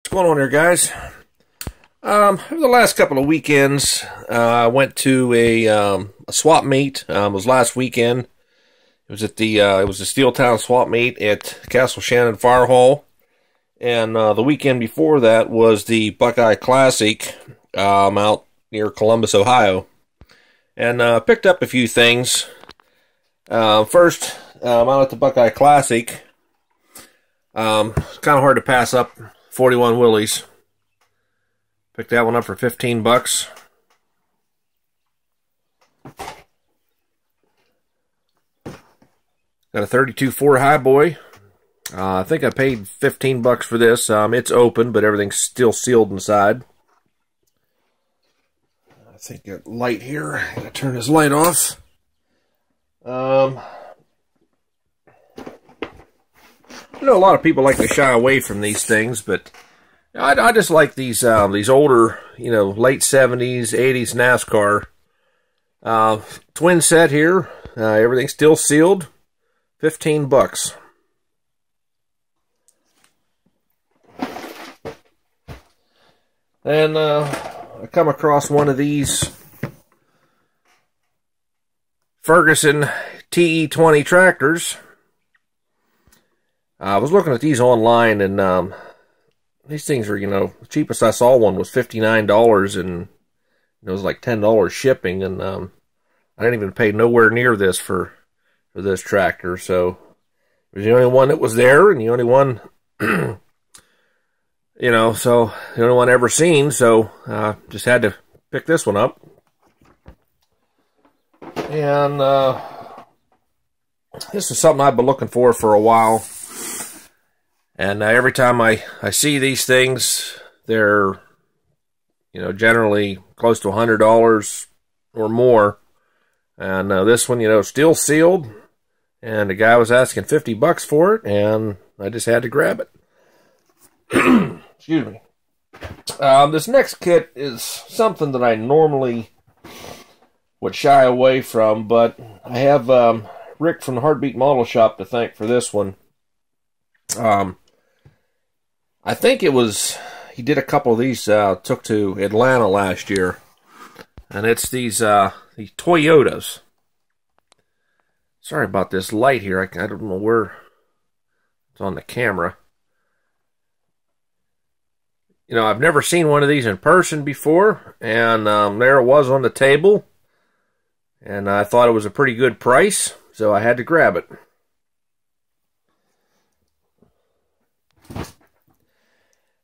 What's going on here, guys? Over the last couple of weekends, I went to a swap meet. It was last weekend. It was at the Steeltown swap meet at Castle Shannon Fire Hall, and the weekend before that was the Buckeye Classic out near Columbus, Ohio, and picked up a few things. First, out at the Buckeye Classic, it's kind of hard to pass up 41 Willies. Picked that one up for 15 bucks. Got a 32 Ford Highboy. I think I paid 15 bucks for this. It's open, but everything's still sealed inside. I think got light here. I'm gonna turn this light off. I know a lot of people like to shy away from these things, but I just like these older, late 70s, 80s NASCAR. Twin set here. Everything's still sealed. 15 bucks. And I come across one of these Ferguson TE20 tractors. I was looking at these online, and these things are, the cheapest I saw one was $59, and it was like $10 shipping, and I didn't even pay nowhere near this for this tractor. So it was the only one that was there, and the only one, so the only one ever seen. So just had to pick this one up, and this is something I've been looking for a while. And every time I see these things, they're, generally close to $100 or more. And this one, still sealed. And the guy was asking 50 bucks for it, and I just had to grab it. Excuse me. This next kit is something that I normally would shy away from, but I have Rick from the Heartbeat Model Shop to thank for this one. I think it was, he did a couple of these, took to Atlanta last year. And it's these Toyotas. Sorry about this light here. I don't know where it's on the camera. I've never seen one of these in person before. And there it was on the table. And I thought it was a pretty good price, so I had to grab it.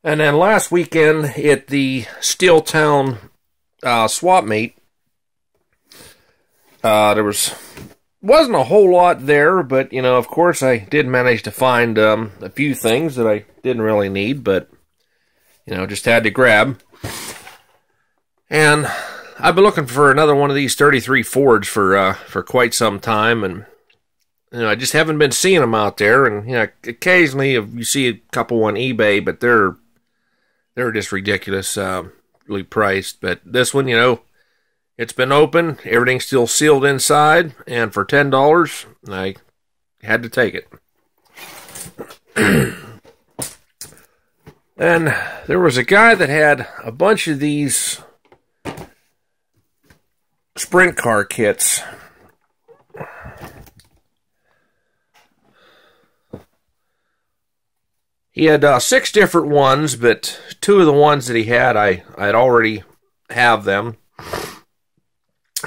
And then last weekend at the Steeltown swap meet, there wasn't a whole lot there, but of course I did manage to find a few things that I didn't really need, but just had to grab. And I've been looking for another one of these 33 Fords for quite some time, and I just haven't been seeing them out there. And occasionally you see a couple on eBay, but they're just ridiculously priced. But this one, it's been open. Everything's still sealed inside. And for $10, I had to take it. And there was a guy that had a bunch of these sprint car kits. He had 6 different ones, but 2 of the ones that he had, I'd already have them.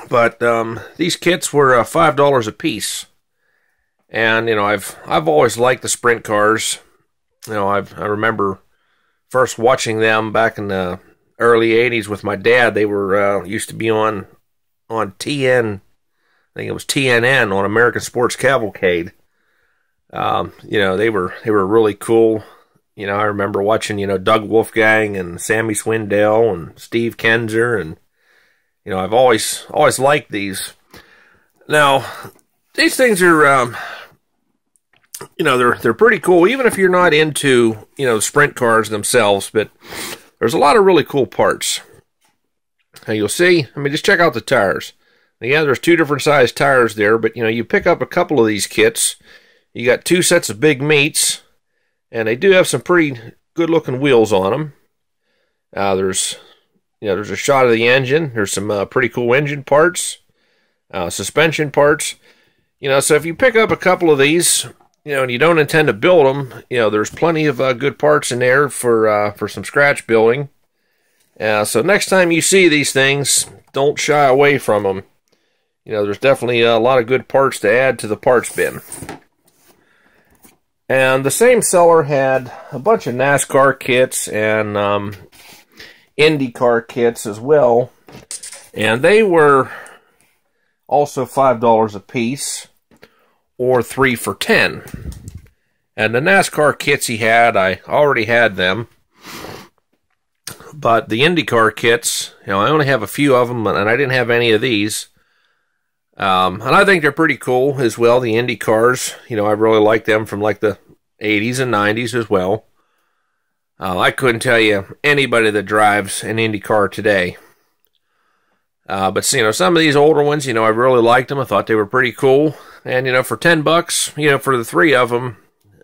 But these kits were $5 a piece, and I've always liked the sprint cars. I remember first watching them back in the early '80s with my dad. They were used to be on TN. I think it was TNN on American Sports Cavalcade. They were really cool. I remember watching, Doug Wolfgang and Sammy Swindell and Steve Kenzer, and, I've always liked these. Now, these things are, they're pretty cool, even if you're not into, sprint cars themselves, but there's a lot of really cool parts. Now, you'll see, just check out the tires. Now, yeah, there's 2 different size tires there, but, you pick up a couple of these kits. You got 2 sets of big meats, and they do have some pretty good looking wheels on them. There's a shot of the engine. There's some pretty cool engine parts, suspension parts. So if you pick up a couple of these, and you don't intend to build them, there's plenty of good parts in there for some scratch building. So next time you see these things, don't shy away from them. There's definitely a lot of good parts to add to the parts bin. And the same seller had a bunch of NASCAR kits and IndyCar kits as well. And they were also $5 a piece, or 3 for $10. And the NASCAR kits he had, I already had them. But the IndyCar kits, I only have a few of them, and I didn't have any of these. And I think they're pretty cool as well, the Indy cars. I really like them from like the 80s and 90s as well. I couldn't tell you anybody that drives an Indy car today. But some of these older ones, I really liked them. I thought they were pretty cool. And, for $10, for the 3 of them,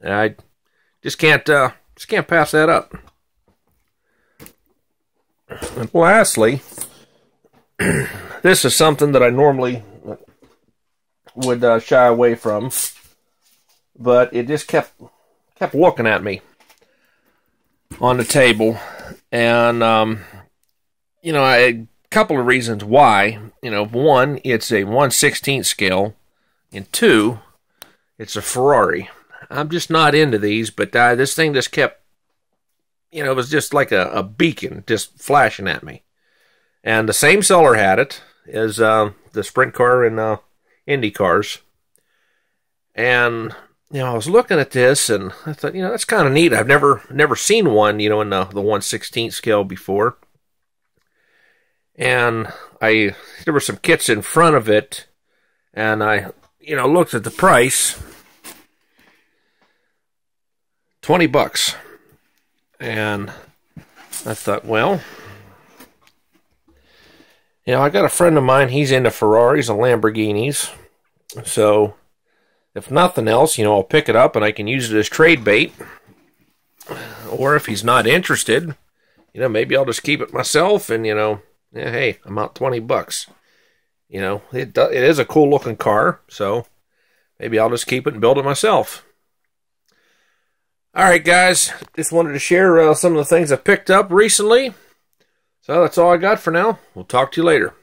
I just can't pass that up. And lastly, this is something that I normally would shy away from, but it just kept looking at me on the table. And a couple of reasons why. One, it's a 1/16 scale, and 2, it's a Ferrari. I'm just not into these, but this thing just kept, it was just like a beacon just flashing at me. And the same seller had it as the sprint car and Indy cars. And I was looking at this, and I thought, that's kind of neat. I've never seen one, in the 1/16 scale before. And there were some kits in front of it, and I, looked at the price, $20. And I thought, well, I got a friend of mine, he's into Ferraris and Lamborghinis. So, if nothing else, I'll pick it up and I can use it as trade bait. Or if he's not interested, maybe I'll just keep it myself and, hey, I'm out $20. It is a cool looking car, so maybe I'll just keep it and build it myself. Alright guys, just wanted to share some of the things I picked up recently. So that's all I got for now. We'll talk to you later.